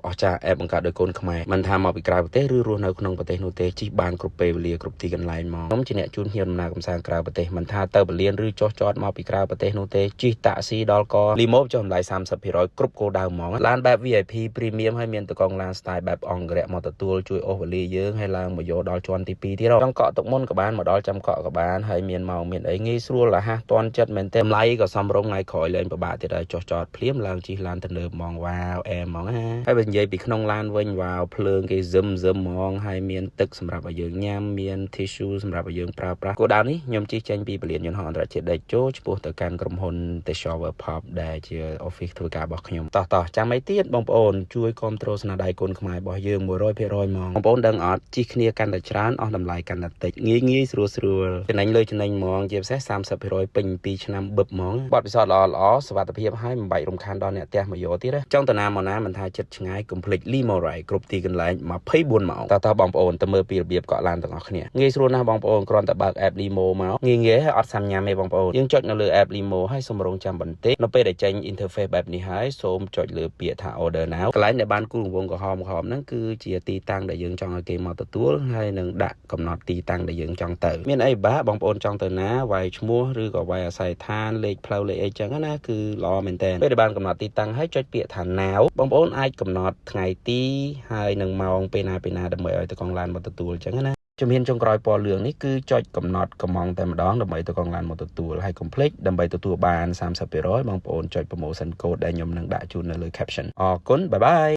អស្ចារ្យអេបបង្កើតដោយកូនខ្មែរមិនថាមកពីក្រៅប្រទេសឬរស់នៅក្នុងប្រទេសនោះទេជិះបានគ្រប់ពេលវេលាគ្រប់ទីកន្លែងមកខ្ញុំជាអ្នកជួនភ្ញៀវដំណើរកម្សាន្តក្រៅប្រទេសមិនថាទៅបលៀនឬចុះចតមកពីក្រៅប្រទេសនោះទេជិះតាក់ស៊ីដល់កលីម៉ូចុះតម្លៃ 30% គ្រប់គោលដៅហ្មងឡានបែប VIP Premium ហើយមានតកង់ឡាន style បែបអង្គរៈមកទទួលជួយអូសវេលាយើងហើយឡើងមកយកដល់ជាន់ទី2ទៀតចង់កក់ទុកមុនក៏បានមកដល់ចាំកក់ក៏បានហើយមានម៉ោងមានអីងាយស្រួលរហ័សទាន់ចិត្តមែនទេតម្លៃក៏សមរម្យថ្ងៃក្រោយលែងពិបាកទៀតហើយចុះចតភ្លាមឡើងជិះឡានទៅលើហ្មងវ៉ាវអែហ្មងណាហើយបើនិយាយពីក្នុងឡានវិញវ៉ាវភ្លើងគេហ្សឹមហ្មងហើយមានទឹកសម្រាប់ឲ្យយើងញ៉ាំមាន tissue សម្រាប់ឲ្យយើងប្រើប្រាស់គោលដៅនេះខ្ញុំជិះចេញពីពលានយន្តហោះអន្តរជាតិដេកជោឆ្ពោះទៅកាន់ក្រុមហ៊ុន Teshower Pop ដែលជា office ធ្វើការរបស់ខ្ញុំតោះចាំអីទៀតបងប្អូនជួយគ្រប់គ្រងស្នាដៃគុណខ្មែររបស់យើង 100% ហ្មងបងប្អូនដឹងអត់ជិះគ្នាកាន់តែច្រើនអស់តម្លៃកាន់តែតិចងាយស្រួលចំណេញលើចំណេញហ្មងជាពិសេស 30% ពេញ2ឆ្នាំបឹបហ្មងបទពិសោធន៍ល្អសុវត្ថិភាពហើយមិនបាច់រំខានដល់អ្នកផ្ទះមកយកទៀតចង់ទៅណាមកណាមិនថាចិត្តឆ្ងាយកុំភ្លេច Limo Ride គ្រប់ទីកន្លែង24ម៉ោងតើបងប្អូនទៅមើលពីរបៀបកក់ឡានទាំងអស់គ្នាងាយស្រួលណាស់បងប្អូនគ្រាន់តែបើក app Limo មកងាយហើយអត់សាំញ៉ាំទេបងប្អូនយើងចុចនៅលើ app Limo ហើយសូមរងចាំបន្តិចនៅពេលដែលចេញ interface បែបនេះហើយសូមចុចលើពាក្យថា order now កន្លែងដែលបានគូរង្វង់ក្រហមហ្នឹងគឺជាទីតាំងដែលយើងចង់ឲ្យគេមកទទួលហើយនឹងដាក់កំណត់ទីតាំងដែលយើងចង់ទៅមានអីបាបងប្អូនចង់ទៅណាវាយឈ្មោះឬក៏វាយអាស័យដ្ឋានលេខផ្លូវលេខអីចឹងណាគឺល្អមែនតើពេលដែលបានកំណត់ទីតាំងហើយចុចពាក្យថា now បងប្អូនអាចកំណត់ថ្ងៃទីហើយនឹងម៉ោងពេលណាដើម្បីឲ្យតកង់ឡានមកទទួលចឹងណាជំហានចុងក្រោយពណ៌លឿងនេះគឺចុចកំណត់កំងតែម្ដងដើម្បីតកង់ឡានមកទទួលហើយកុំភ្លេចដើម្បីទទួលបាន 30% បងប្អូនចុច promotion code ដែលខ្ញុំនឹងដាក់ជូននៅលើ caption អរគុណបាយបាយ